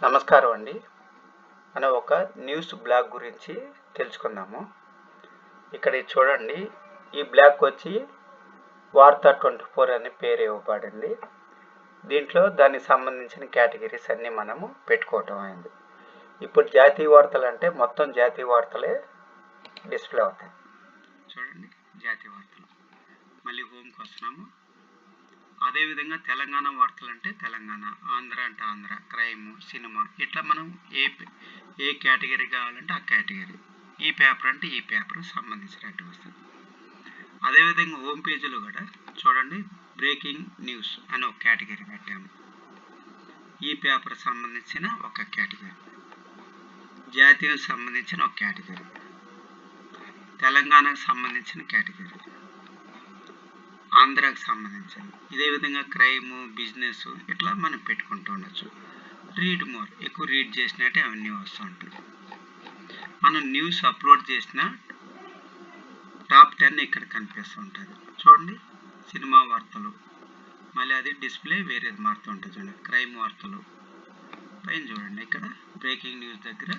నమస్కారం అండి. మనం ఒక న్యూస్ బ్లాగ్ గురించి తెలుసుకుందాము. ఇక్కడ ఇది చూడండి. ఈ బ్లాగ్ వచ్చి వార్తా 24 అనే పేరు ఇవ్వబడింది. దీంట్లో దానికి సంబంధించిన కేటగిరీస్ అన్నీ మనము పెట్టుకోవటం అయింది. ఇప్పుడు జాతీయ వార్తలు అంటే మొత్తం జాతీయ వార్తలే డిస్ప్లే అవుతాయి. చూడండి, జాతీయ వార్తలు. మళ్ళీ హోమ్కి వస్తున్నాము. అదేవిధంగా తెలంగాణ వార్తలు అంటే తెలంగాణ, ఆంధ్ర అంటే ఆంధ్ర, క్రైమ్, సినిమా, ఇట్లా మనం ఏ కేటగిరీ కావాలంటే ఆ కేటగిరీ, ఈ పేపర్ అంటే ఈ పేపర్ సంబంధించినట్టు వస్తుంది. అదేవిధంగా హోమ్ పేజీలో కూడా చూడండి, బ్రేకింగ్ న్యూస్ అని ఒక కేటగిరీ పెట్టాము. ఈ పేపర్ సంబంధించిన ఒక కేటగిరీ, జాతీయం సంబంధించిన ఒక కేటగిరీ, తెలంగాణకు సంబంధించిన కేటగిరీ, ఆంధ్రాకి సంబంధించింది. ఇదే విధంగా క్రైమ్, బిజినెస్ ఇట్లా మనం పెట్టుకుంటూ ఉండొచ్చు. రీడ్ మోర్, ఎక్కువ రీడ్ చేసినట్టే అవన్నీ వస్తూ ఉంటుంది. మనం న్యూస్ అప్లోడ్ చేసిన టాప్ 10 ఇక్కడ కనిపిస్తూ ఉంటుంది. చూడండి, సినిమా వార్తలు, మళ్ళీ అది డిస్ప్లే వేరేది మారుతూ ఉంటుంది. చూడండి, క్రైమ్ వార్తలు పైన చూడండి, ఇక్కడ బ్రేకింగ్ న్యూస్ దగ్గర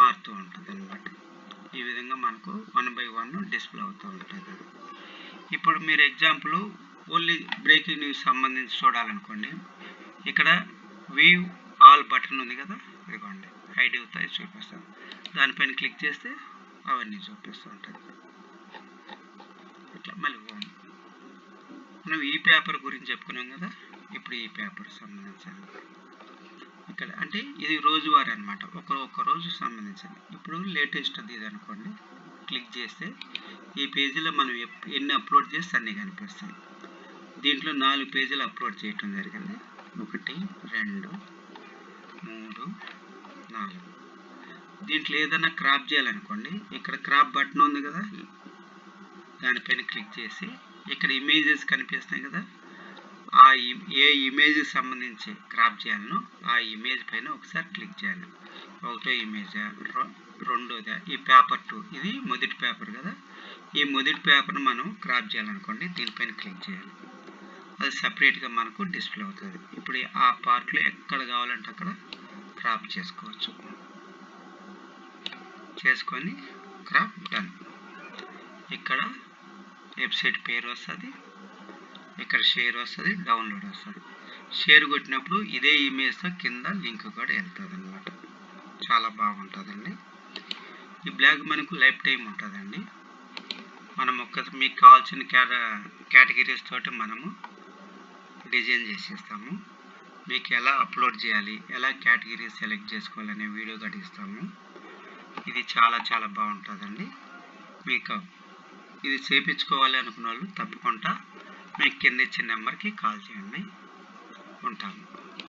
మారుతూ ఉంటుంది అన్నమాట. ఈ విధంగా మనకు 1 by 1 డిస్ప్లే అవుతూ ఉంటుంది. ఇప్పుడు మీరు ఎగ్జాంపుల్ ఓన్లీ బ్రేకింగ్ న్యూస్ సంబంధించి చూడాలనుకోండి, ఇక్కడ వ్యూ ఆల్ బటన్ ఉంది కదా, ఇదిగోండి, హైడ్ అవుతాయి చూపిస్తాను. దానిపైన క్లిక్ చేస్తే అవన్నీ చూపిస్తూ ఉంటుంది. ఇట్లా మళ్ళీ మనం ఈ పేపర్ గురించి చెప్పుకున్నాం కదా, ఇప్పుడు ఈ పేపర్ సంబంధించింది ఇక్కడ అంటే ఇది రోజువారీ అనమాట, ఒక్క రోజు సంబంధించింది. ఇప్పుడు లేటెస్ట్ అది ఇది అనుకోండి, క్లిక్ చేస్తే ఈ పేజీలో మనం ఎన్ని అప్లోడ్ చేస్తే అన్నీ కనిపిస్తాయి. దీంట్లో 4 పేజీలు అప్లోడ్ చేయటం జరిగింది. 1, 2, 3, 4. దీంట్లో ఏదైనా క్రాప్ చేయాలనుకోండి, ఇక్కడ క్రాప్ బటన్ ఉంది కదా, దానిపైన క్లిక్ చేసి ఇక్కడ ఇమేజెస్ కనిపిస్తున్నాయి కదా, ఏ ఇమేజ్ సంబంధించి క్రాప్ చేయాలనో ఆ ఇమేజ్ పైన ఒకసారి క్లిక్ చేయాలి. ఒకటో ఇమేజా, రెండోదా, ఈ పేపర్ 2, ఇది మొదటి పేపర్ కదా, ఈ మొదటి పేపర్ను మనం క్రాప్ చేయాలనుకోండి, దీనిపైన క్లిక్ చేయాలి. అది సపరేట్గా మనకు డిస్ప్లే అవుతుంది. ఇప్పుడు ఆ పార్ట్లో ఎక్కడ కావాలంటే అక్కడ క్రాప్ చేసుకోవచ్చు. చేసుకొని క్రాప్ డన్. ఇక్కడ వెబ్సైట్ పేరు వస్తుంది, ఇక్కడ షేర్ వస్తుంది, డౌన్లోడ్ వస్తుంది. షేర్ కొట్టినప్పుడు ఇదే ఇమేజ్తో కింద లింక్ కూడా వెళ్తుంది అన్నమాట. చాలా బాగుంటుందండి. ఈ బ్లాగ్ మనకు లైఫ్ టైం ఉంటుందండి. మనం మీకు కావాల్సిన కేటగిరీస్ తోటి మనము డిజైన్ చేసేస్తాము. మీకు ఎలా అప్లోడ్ చేయాలి, ఎలా కేటగిరీ సెలెక్ట్ చేసుకోవాలనే వీడియో కూడా ఇస్తాము. ఇది చాలా బాగుంటుందండి. మీకు ఇది చేయించుకోవాలి అనుకున్న వాళ్ళు తప్పకుండా మీకు కింద ఇచ్చిన నెంబర్కి కాల్ చేయండి. ఉంటాము.